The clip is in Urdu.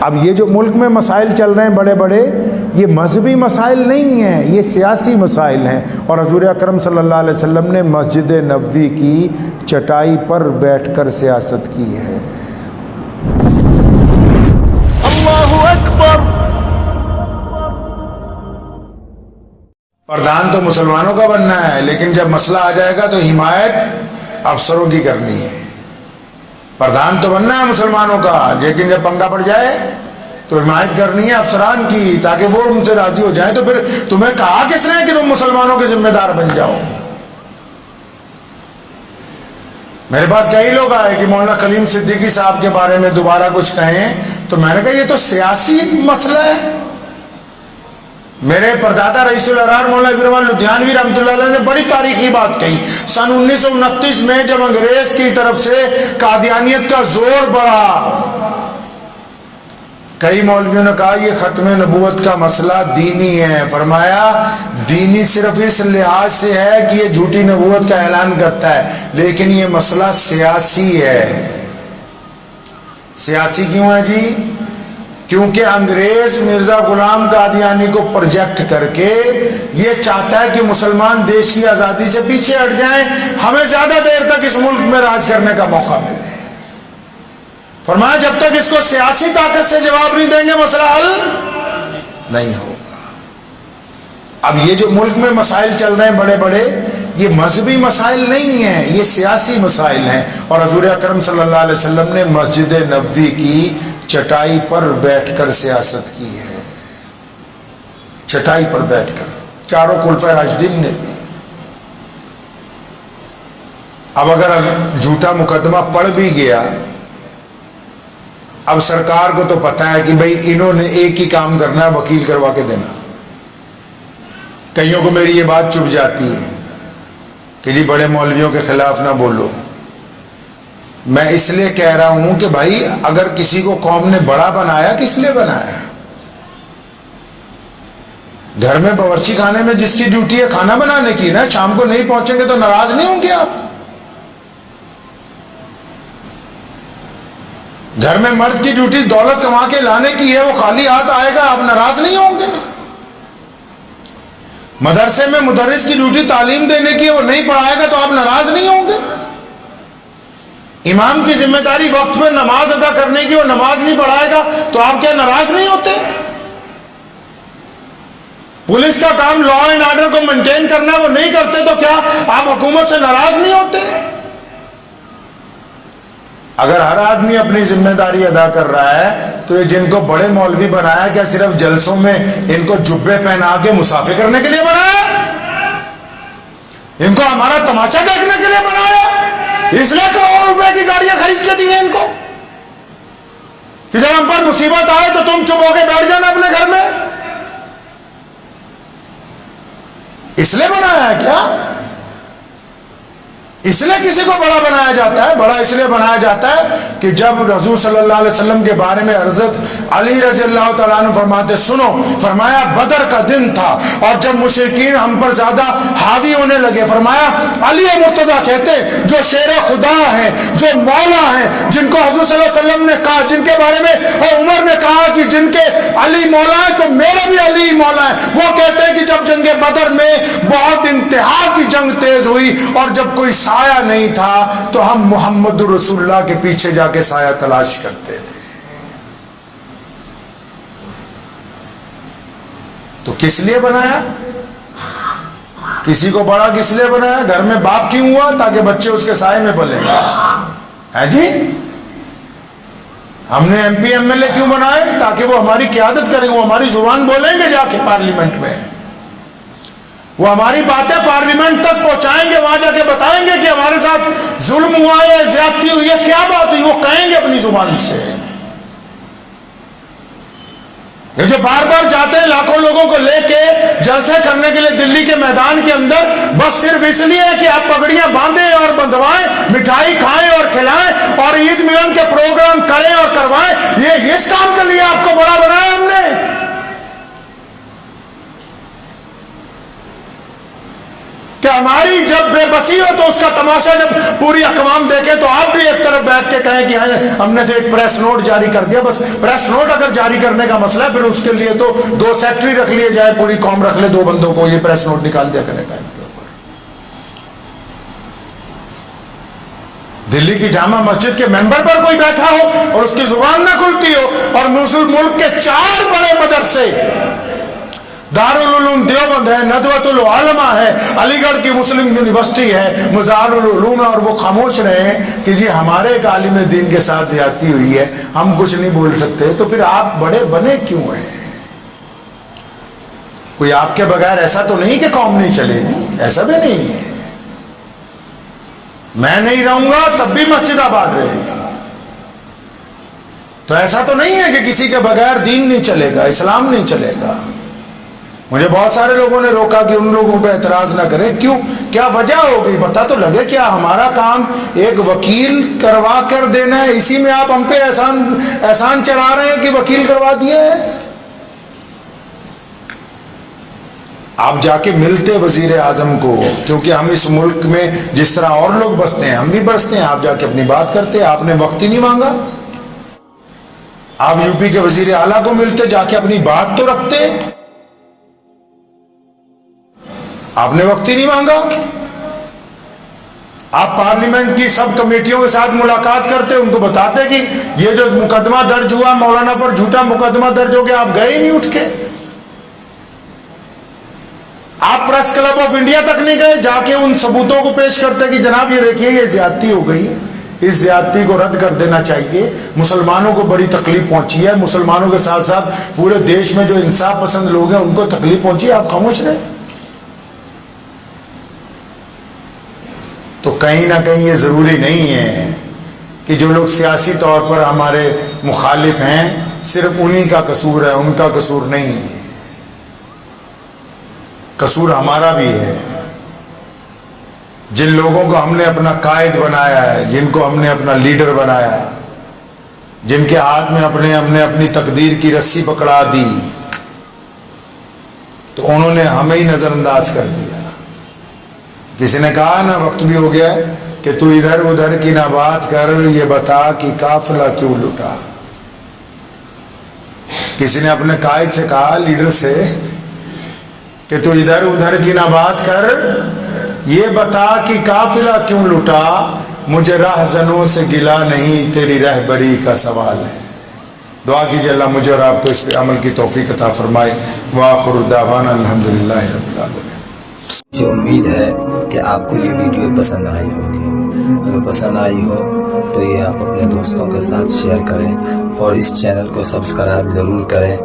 اب یہ جو ملک میں مسائل چل رہے ہیں بڑے بڑے، یہ مذہبی مسائل نہیں ہیں، یہ سیاسی مسائل ہیں، اور حضور اکرم صلی اللہ علیہ وسلم نے مسجد نبوی کی چٹائی پر بیٹھ کر سیاست کی ہے۔ اللہ اکبر۔ پردھان تو مسلمانوں کا بننا ہے، لیکن جب مسئلہ آ جائے گا تو حمایت افسروں کی کرنی ہے۔ پردھان تو بننا ہے مسلمانوں کا، لیکن جب پنگا پڑ جائے تو حمایت کرنی ہے افسران کی، تاکہ وہ ان سے راضی ہو جائیں۔ تو پھر تمہیں کہا کس نے کہ تم مسلمانوں کے ذمہ دار بن جاؤ؟ میرے پاس کئی لوگ آئے کہ مولانا کلیم صدیقی صاحب کے بارے میں دوبارہ کچھ کہیں، تو میں نے کہا یہ تو سیاسی مسئلہ ہے۔ میرے پردادا رئیس الارار مولانا ابراہیم لدھیانوی رحمۃ اللہ علیہ نے بڑی تاریخی بات کہی۔ سن 1929 میں جب انگریز کی طرف سے قادیانیت کا زور بڑھا، کئی مولویوں نے کہا یہ ختم نبوت کا مسئلہ دینی ہے۔ فرمایا دینی صرف اس لحاظ سے ہے کہ یہ جھوٹی نبوت کا اعلان کرتا ہے، لیکن یہ مسئلہ سیاسی ہے۔ سیاسی کیوں ہے جی؟ کیونکہ انگریز مرزا غلام قادیانی کو پروجیکٹ کر کے یہ چاہتا ہے کہ مسلمان دیش کی آزادی سے پیچھے ہٹ جائیں، ہمیں زیادہ دیر تک اس ملک میں راج کرنے کا موقع ملے۔ فرمایا جب تک اس کو سیاسی طاقت سے جواب نہیں دیں گے مسئلہ حل نہیں ہوگا۔ اب یہ جو ملک میں مسائل چل رہے ہیں بڑے بڑے، یہ مذہبی مسائل نہیں ہیں، یہ سیاسی مسائل ہیں، اور حضور اکرم صلی اللہ علیہ وسلم نے مسجد نبوی کی چٹائی پر بیٹھ کر سیاست کی ہے۔ چٹائی پر بیٹھ کر، چاروں خلفائے راشدین نے بھی۔ اب اگر جھوٹا مقدمہ پڑ بھی گیا، اب سرکار کو تو پتا ہے کہ بھئی انہوں نے ایک ہی کام کرنا ہے، وکیل کروا کے دینا۔ کئیوں کو میری یہ بات چبھ جاتی ہے کہ جی بڑے مولویوں کے خلاف نہ بولو۔ میں اس لیے کہہ رہا ہوں کہ بھائی اگر کسی کو قوم نے بڑا بنایا، کس لیے بنایا؟ گھر میں باورچی خانے میں جس کی ڈیوٹی ہے کھانا بنانے کی نا، شام کو نہیں پہنچیں گے تو ناراض نہیں ہوں گے آپ؟ گھر میں مرد کی ڈیوٹی دولت کما کے لانے کی ہے، وہ خالی ہاتھ آئے گا، آپ ناراض نہیں ہوں گے؟ مدرسے میں مدرس کی ڈیوٹی تعلیم دینے کی ہے، وہ نہیں پڑھائے گا تو آپ ناراض نہیں ہوں گے؟ امام کی ذمہ داری وقت میں نماز ادا کرنے کی، وہ نماز نہیں پڑھائے گا تو آپ کیا ناراض نہیں ہوتے؟ پولیس کا کام لا اینڈ آرڈر کو مینٹین کرنا ہے، وہ نہیں کرتے تو کیا آپ حکومت سے ناراض نہیں ہوتے؟ اگر ہر آدمی اپنی ذمہ داری ادا کر رہا ہے تو یہ جن کو بڑے مولوی بنایا کیا صرف جلسوں میں ان کو جبے پہنا کے مسافر کرنے کے لیے بنایا؟ ان کو ہمارا تماشا دیکھنے کے لیے بنایا؟ اس لیے کروڑوں روپے کی گاڑیاں خرید کے دی ہیں ان کو کہ جب ہم پر مصیبت آئے تو تم چپ ہو کے بیٹھ جانا اپنے گھر میں؟ اس لیے بنایا ہے کیا؟ اس لیے کسی کو بڑا بنایا جاتا ہے؟ بڑا اس لیے بنایا جاتا ہے کہ جب رسول صلی اللہ علیہ وسلم کے بارے میں حضرت علی رضی اللہ تعالیٰ عنہ فرماتے، سنو، فرمایا بدر کا دن تھا اور جب مشرکین ہم پر زیادہ حاوی ہونے لگے، فرمایا علی مرتضیٰ کہتے جو شیر خدا ہیں، جو مولا ہیں، جن کو حضور صلی اللہ علیہ وسلم نے کہا، جن کے بارے میں اور عمر نے کہا کہ جن کے علی مولا ہیں تو میرا بھی علی مولا ہے، وہ کہتے ہیں کہ جب جنگ بدر میں بہت انتہا کی جنگ تیز ہوئی اور جب کوئی سایہ نہیں تھا تو ہم محمد رسول اللہ کے پیچھے جا کے سایہ تلاش کرتے تھے۔ تو کس لیے بنایا؟ کسی کو بڑا کس لیے بنایا؟ گھر میں باپ کیوں ہوا؟ تاکہ بچے اس کے سائے میں پلیں گے، ہے جی؟ ہم نے M P M L A کیوں بنائے؟ تاکہ وہ ہماری قیادت کریں، وہ ہماری زبان بولیں گے جا کے پارلیمنٹ میں، وہ ہماری باتیں پارلیمنٹ تک پہنچائیں گے، وہاں جا کے بتائیں گے کہ ہمارے ساتھ ظلم ہوا ہے، زیادتی ہوئی ہے، کیا بات ہوئی، وہ کہیں گے اپنی زبان سے۔ یہ جو بار بار جاتے ہیں لاکھوں لوگوں کو لے کے جلسے کرنے کے لیے دلی کے میدان کے اندر، بس صرف اس لیے کہ آپ پگڑیاں باندھیں اور بندھوائیں، مٹھائی کھائیں اور کھلائیں اور عید ملن کے پروگرام کریں اور کروائیں، یہ اس کام کے لیے آپ کو بڑا بنایا ہم نے؟ کہ ہماری جب بے بسی مسیح ہو تو اس کا تماشا جب پوری اقوام دیکھے تو آپ بھی ایک طرف بیٹھ کے کہیں کہ ہم نے تو ایک پریس نوٹ جاری کر دیا. بس پریس نوٹ اگر جاری کرنے کا مسئلہ ہے پھر اس کے لیے تو 2 سیکٹری رکھ لیے جائے, پوری قوم رکھ لے 2 بندوں کو, یہ پریس نوٹ نکال دیا کرے ٹائم پہ. دلی کی جامع مسجد کے ممبر پر کوئی بیٹھا ہو اور اس کی زبان نہ کھلتی ہو, اور مسلم ملک کے 4 بڑے مدرسے, دارالعلوم دیوبند ہے, ندوۃ العلماء ہے, علی گڑھ کی مسلم یونیورسٹی ہے, مزار العلوم ہے, اور وہ خاموش رہے کہ جی ہمارے ایک عالم دین کے ساتھ زیادتی ہوئی ہے, ہم کچھ نہیں بول سکتے, تو پھر آپ بڑے بنے کیوں ہیں؟ کوئی آپ کے بغیر ایسا تو نہیں کہ قوم نہیں چلے گی, ایسا بھی نہیں ہے. میں نہیں رہوں گا تب بھی مسجد آباد رہے گی. تو ایسا تو نہیں ہے کہ کسی کے بغیر دین نہیں چلے گا, اسلام نہیں چلے گا. مجھے بہت سارے لوگوں نے روکا کہ ان لوگوں پہ اعتراض نہ کریں. کیوں, کیا وجہ ہو گئی پتہ تو لگے. کیا ہمارا کام ایک وکیل کروا کر دینا ہے, اسی میں آپ ہم پہ احسان چڑھا رہے ہیں کہ وکیل کروا دیے ہیں؟ آپ جا کے ملتے وزیر اعظم کو, کیونکہ ہم اس ملک میں جس طرح اور لوگ بستے ہیں ہم بھی بستے ہیں. آپ جا کے اپنی بات کرتے, آپ نے وقت ہی نہیں مانگا. آپ یو پی کے وزیر اعلیٰ کو ملتے, جا کے اپنی بات تو رکھتے, آپ نے وقت ہی نہیں مانگا. آپ پارلیمنٹ کی سب کمیٹیوں کے ساتھ ملاقات کرتے, ان کو بتاتے کہ یہ جو مقدمہ درج ہوا مولانا پر, جھوٹا مقدمہ درج ہو گیا, آپ گئے ہی نہیں اٹھ کے. آپ پریس کلب آف انڈیا تک نہیں گئے, جا کے ان ثبوتوں کو پیش کرتے کہ جناب یہ دیکھیے یہ زیادتی ہو گئی, اس زیادتی کو رد کر دینا چاہیے, مسلمانوں کو بڑی تکلیف پہنچی ہے, مسلمانوں کے ساتھ ساتھ پورے دیش میں جو انصاف پسند لوگ ہیں ان کو تکلیف پہنچی ہے, آپ خاموش رہے. تو کہیں نہ کہیں یہ ضروری نہیں ہے کہ جو لوگ سیاسی طور پر ہمارے مخالف ہیں صرف انہی کا قصور ہے, ان کا قصور نہیں ہے. قصور ہمارا بھی ہے. جن لوگوں کو ہم نے اپنا قائد بنایا ہے, جن کو ہم نے اپنا لیڈر بنایا, جن کے ہاتھ میں ہم نے اپنی تقدیر کی رسی پکڑا دی, تو انہوں نے ہمیں ہی نظر انداز کر دیا. کسی نے کہا نا, وقت بھی ہو گیا ہے, کہ تو ادھر ادھر کی نہ بات کر, یہ بتا کہ قافلہ کیوں لٹا. کسی نے اپنے قائد سے کہا, لیڈر سے, کہ تو ادھر ادھر کی نہ بات کر, یہ بتا کہ قافلہ کیوں لٹا. مجھے راہزنوں سے گلا نہیں, تیری رہبری کا سوال ہے. دعا کیجیے اللہ مجھے اور آپ کو اس پہ عمل کی توفیق عطا فرمائے. وآخر دعوانا الحمدللہ رب العالمین. مجھے امید ہے کہ آپ کو یہ ویڈیو پسند آئی ہوگی. اگر پسند آئی ہو تو یہ آپ اپنے دوستوں کے ساتھ شیئر کریں, اور اس چینل کو سبسکرائب ضرور کریں.